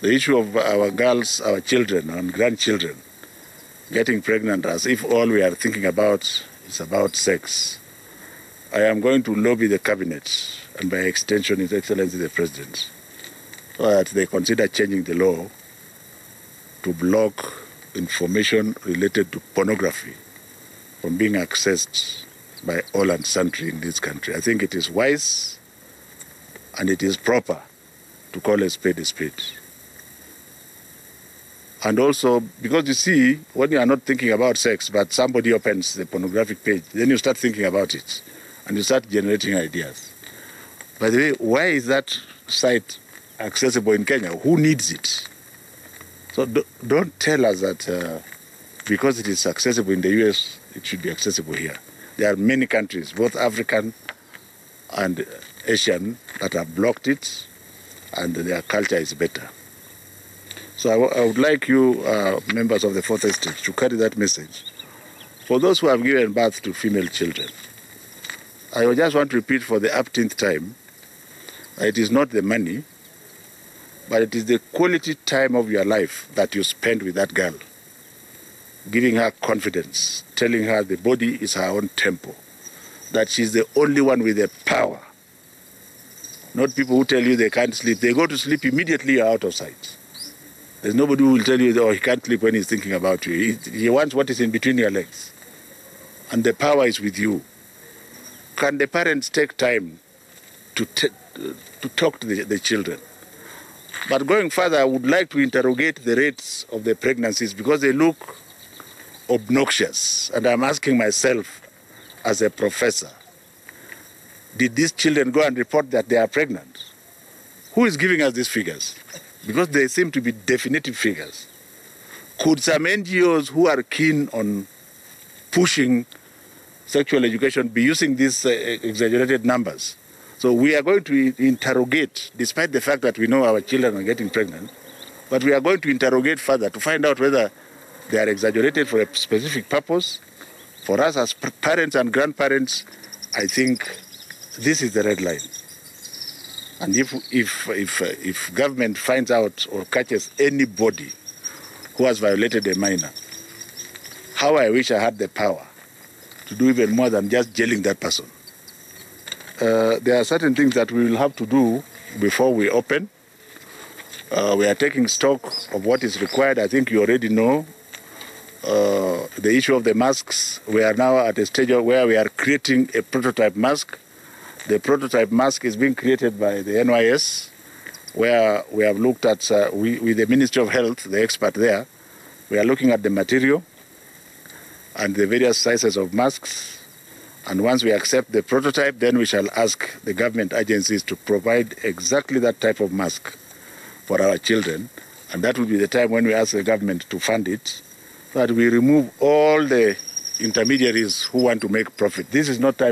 the issue of our girls, our children and grandchildren getting pregnant, as if all we are thinking about is about sex. I am going to lobby the cabinet, and by extension His Excellency the President, so that they consider changing the law to block information related to pornography from being accessed by all and sundry in this country. I think it is wise and it is proper to call a spade a spade. And also, because you see, when you are not thinking about sex, but somebody opens the pornographic page, then you start thinking about it, and you start generating ideas. By the way, why is that site accessible in Kenya? Who needs it? So don't tell us that because it is accessible in the US, it should be accessible here. There are many countries, both African and Asian, that have blocked it, and their culture is better. So I would like you, members of the Fourth Estate, to carry that message. For those who have given birth to female children, I just want to repeat for the upteenth time, it is not the money, but it is the quality time of your life that you spend with that girl, giving her confidence, telling her the body is her own temple, that she's the only one with the power. Not people who tell you they can't sleep. They go to sleep immediately, you're out of sight. There's nobody who will tell you, oh, he can't sleep when he's thinking about you. He wants what is in between your legs. And the power is with you. Can the parents take time to talk to the children? But going further, I would like to interrogate the rates of the pregnancies because they look obnoxious. And I'm asking myself as a professor, did these children go and report that they are pregnant? Who is giving us these figures? Because they seem to be definitive figures. Could some NGOs who are keen on pushing sexual education be using these exaggerated numbers? So we are going to interrogate, despite the fact that we know our children are getting pregnant, but we are going to interrogate further to find out whether they are exaggerated for a specific purpose. For us as parents and grandparents, I think this is the red line. And if government finds out or catches anybody who has violated a minor, how I wish I had the power to do even more than just jailing that person. There are certain things that we will have to do before we open. We are taking stock of what is required. I think you already know the issue of the masks. We are now at a stage where we are creating a prototype mask. The prototype mask is being created by the NYS, where we have looked at, with the Ministry of Health, the expert there, we are looking at the material and the various sizes of masks. And once we accept the prototype, then we shall ask the government agencies to provide exactly that type of mask for our children. And that will be the time when we ask the government to fund it, so that we remove all the intermediaries who want to make profit. This is not time